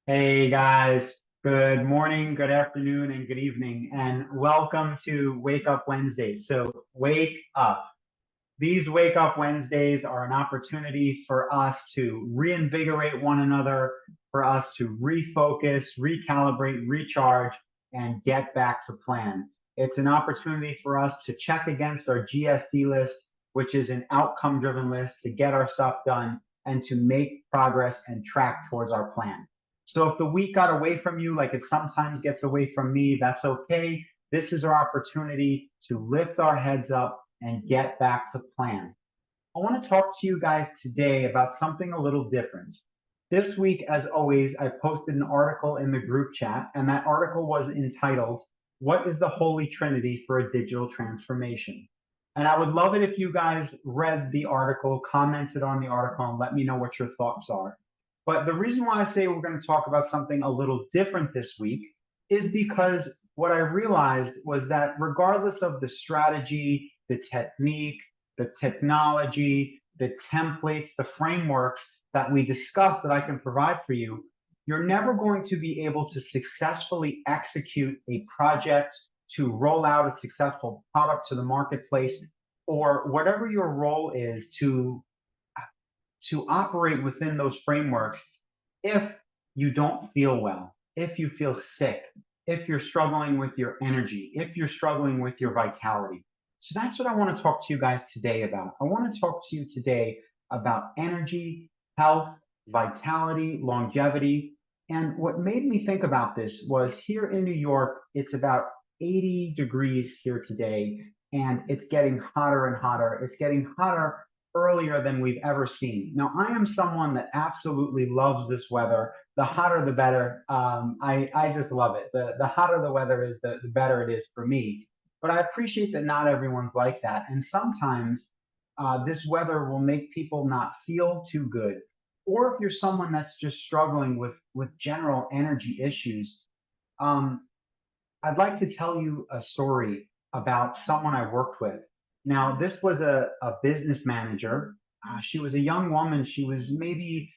Hey guys, good morning, good afternoon, and good evening, and welcome to Wake Up Wednesdays. So, wake up. These Wake Up Wednesdays are an opportunity for us to reinvigorate one another, for us to refocus, recalibrate, recharge, and get back to plan. It's an opportunity for us to check against our GSD list, which is an outcome driven list to get our stuff done and to make progress and track towards our plan. So if the week got away from you, like it sometimes gets away from me, that's okay. This is our opportunity to lift our heads up and get back to plan. I want to talk to you guys today about something a little different. This week, as always, I posted an article in the group chat, and that article was entitled, What is the Holy Trinity for a Digital Transformation? And I would love it if you guys read the article, commented on the article, and let me know what your thoughts are. But the reason why I say we're going to talk about something a little different this week is because what I realized was that regardless of the strategy, the technique, the technology, the templates, the frameworks that we discuss that I can provide for you, you're never going to be able to successfully execute a project, to roll out a successful product to the marketplace, or whatever your role is to operate within those frameworks if you don't feel well, if you feel sick, if you're struggling with your energy, if you're struggling with your vitality. So that's what I want to talk to you guys today about. I want to talk to you today about energy, health, vitality, longevity. And what made me think about this was here in New York, it's about 80 degrees here today, and it's getting hotter and hotter. It's getting hotter earlier than we've ever seen. Now, I am someone that absolutely loves this weather. The hotter, the better. I just love it. The hotter the weather is, the better it is for me. But I appreciate that not everyone's like that. And sometimes this weather will make people not feel too good. Or if you're someone that's just struggling with general energy issues, um, I'd like to tell you a story about someone I worked with. Now, this was a business manager. She was a young woman. She was maybe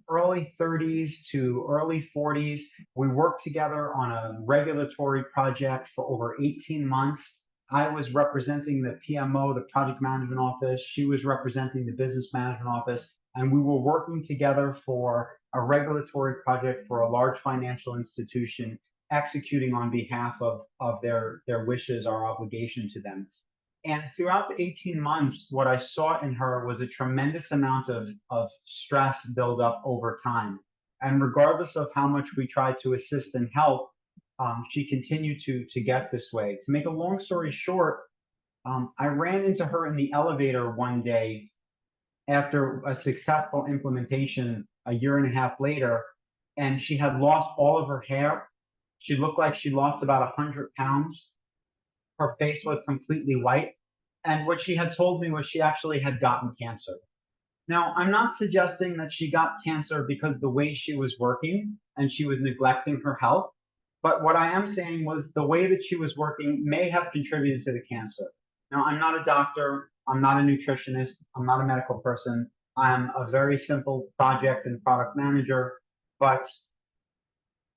early 30s to early 40s. We worked together on a regulatory project for over 18 months. I was representing the PMO, the project management office. She was representing the business management office. And we were working together for a regulatory project for a large financial institution executing on behalf of their wishes, our obligation to them. And throughout the 18 months, what I saw in her was a tremendous amount of stress build up over time. And regardless of how much we tried to assist and help, she continued to get this way. To make a long story short, I ran into her in the elevator one day after a successful implementation a year and a half later, and she had lost all of her hair. She looked like she lost about 100 pounds. Her face was completely white. And what she had told me was she actually had gotten cancer. Now, I'm not suggesting that she got cancer because the way she was working and she was neglecting her health. But what I am saying was the way that she was working may have contributed to the cancer. Now, I'm not a doctor. I'm not a nutritionist. I'm not a medical person. I'm a very simple project and product manager. But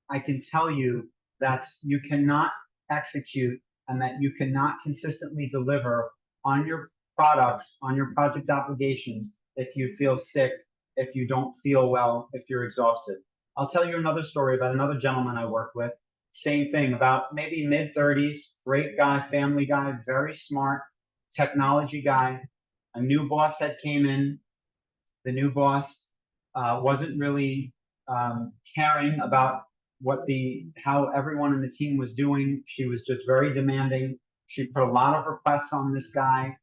I can tell you that you cannot execute and that you cannot consistently deliver on your products, on your project obligations, if you feel sick, if you don't feel well, if you're exhausted. I'll tell you another story about another gentleman I worked with. Same thing, about maybe mid 30s, great guy, family guy, very smart, technology guy. A new boss had came in. The new boss wasn't really caring about how everyone in the team was doing. She was just very demanding. She put a lot of requests on this guy.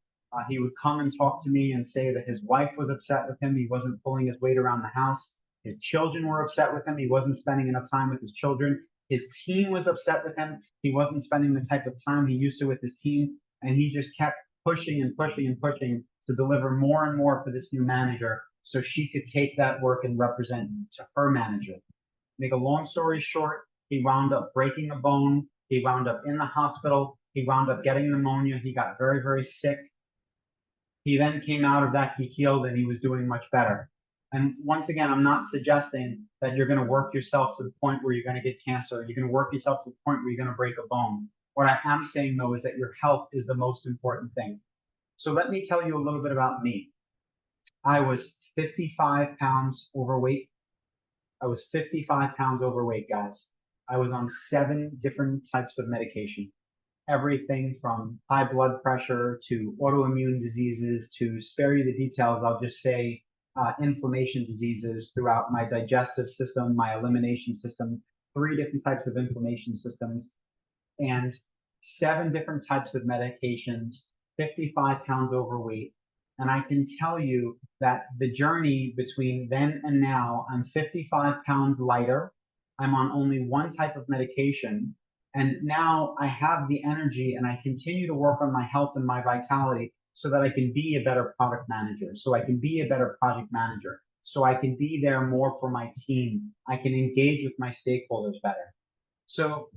He would come and talk to me and say that his wife was upset with him. He wasn't pulling his weight around the house. His children were upset with him. He wasn't spending enough time with his children. His team was upset with him. He wasn't spending the type of time he used to with his team. And he just kept pushing and pushing and pushing to deliver more and more for this new manager so she could take that work and represent to her manager. Make a long story short, he wound up breaking a bone. He wound up in the hospital. He wound up getting pneumonia. He got very, very sick. He then came out of that, he healed, and he was doing much better. And once again, I'm not suggesting that you're going to work yourself to the point where you're going to get cancer. You're going to work yourself to the point where you're going to break a bone. What I am saying, though, is that your health is the most important thing. So let me tell you a little bit about me. I was 55 pounds overweight. I was 55 pounds overweight, guys. I was on 7 different types of medication, everything from high blood pressure to autoimmune diseases to spare you the details. I'll just say inflammation diseases throughout my digestive system, my elimination system, 3 different types of inflammation systems, and 7 different types of medications, 55 pounds overweight. And I can tell you that the journey between then and now, I'm 55 pounds lighter. I'm on only 1 type of medication. And now I have the energy and I continue to work on my health and my vitality so that I can be a better product manager, so I can be a better project manager, so I can be there more for my team. I can engage with my stakeholders better. So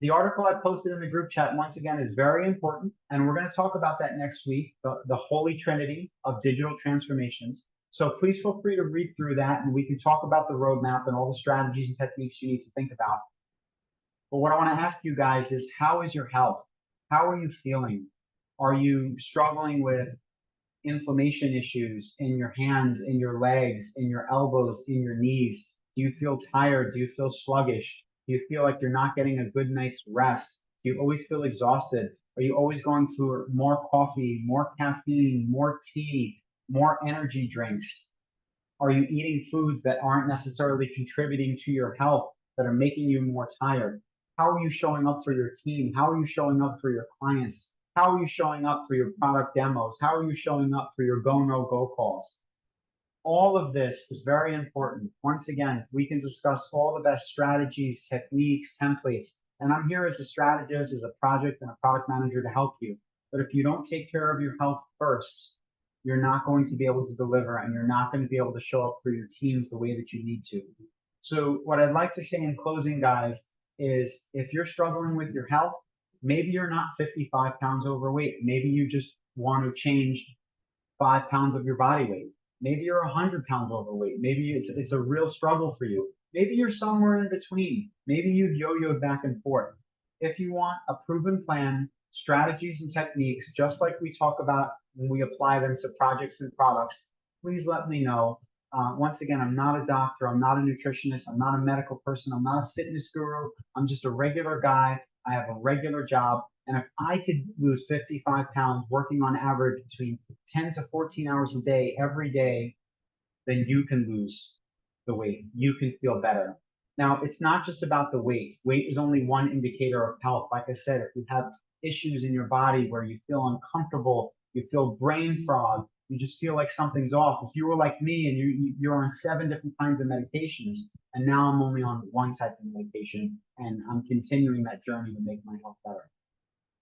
the article I posted in the group chat, once again, is very important. And we're going to talk about that next week, the holy trinity of digital transformations. So please feel free to read through that and we can talk about the roadmap and all the strategies and techniques you need to think about. But what I want to ask you guys is, how is your health? How are you feeling? Are you struggling with inflammation issues in your hands, in your legs, in your elbows, in your knees? Do you feel tired? Do you feel sluggish? Do you feel like you're not getting a good night's rest? Do you always feel exhausted? Are you always going through more coffee, more caffeine, more tea, more energy drinks? Are you eating foods that aren't necessarily contributing to your health, that are making you more tired? How are you showing up for your team? How are you showing up for your clients? How are you showing up for your product demos? How are you showing up for your go, no go calls? All of this is very important. Once again, we can discuss all the best strategies, techniques, templates. And I'm here as a strategist, as a project and a product manager to help you. But if you don't take care of your health first, you're not going to be able to deliver and you're not going to be able to show up for your teams the way that you need to. So what I'd like to say in closing, guys, is if you're struggling with your health, maybe you're not 55 pounds overweight. Maybe you just want to change 5 pounds of your body weight. Maybe you're 100 pounds overweight. Maybe it's a real struggle for you. Maybe you're somewhere in between. Maybe you've yo-yoed back and forth. If you want a proven plan, strategies and techniques, just like we talk about when we apply them to projects and products, please let me know. Once again, I'm not a doctor. I'm not a nutritionist. I'm not a medical person. I'm not a fitness guru. I'm just a regular guy. I have a regular job. And if I could lose 55 pounds working on average between 10 to 14 hours a day, every day, then you can lose the weight. You can feel better. Now, it's not just about the weight. Weight is only one indicator of health. Like I said, if you have issues in your body where you feel uncomfortable, you feel brain fog, you just feel like something's off. If you were like me and you're on 7 different kinds of medications, and now I'm only on 1 type of medication, and I'm continuing that journey to make my health better,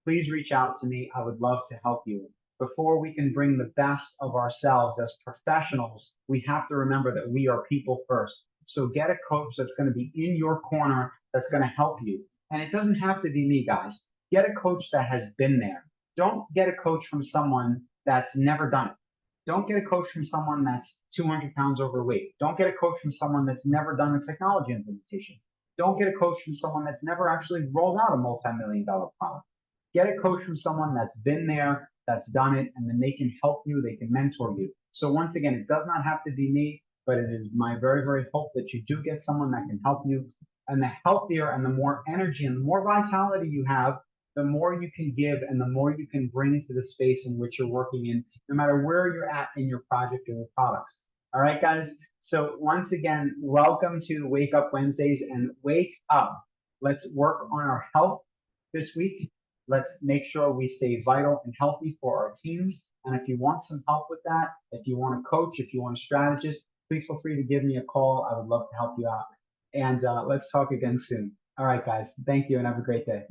please reach out to me. I would love to help you. Before we can bring the best of ourselves as professionals, we have to remember that we are people first. So get a coach that's going to be in your corner, that's going to help you. And it doesn't have to be me, guys. Get a coach that has been there. Don't get a coach from someone that's never done it. Don't get a coach from someone that's 200 pounds overweight. Don't get a coach from someone that's never done a technology implementation. Don't get a coach from someone that's never actually rolled out a multi-million-dollar product. Get a coach from someone that's been there, that's done it, and then they can help you, they can mentor you. So once again, it does not have to be me, but it is my very, very hope that you do get someone that can help you. And the healthier and the more energy and the more vitality you have, the more you can give and the more you can bring to the space in which you're working in, no matter where you're at in your project or your products. All right, guys. So once again, welcome to Wake Up Wednesdays, and wake up. Let's work on our health this week. Let's make sure we stay vital and healthy for our teams. And if you want some help with that, if you want a coach, if you want a strategist, please feel free to give me a call. I would love to help you out. And let's talk again soon. All right, guys. Thank you and have a great day.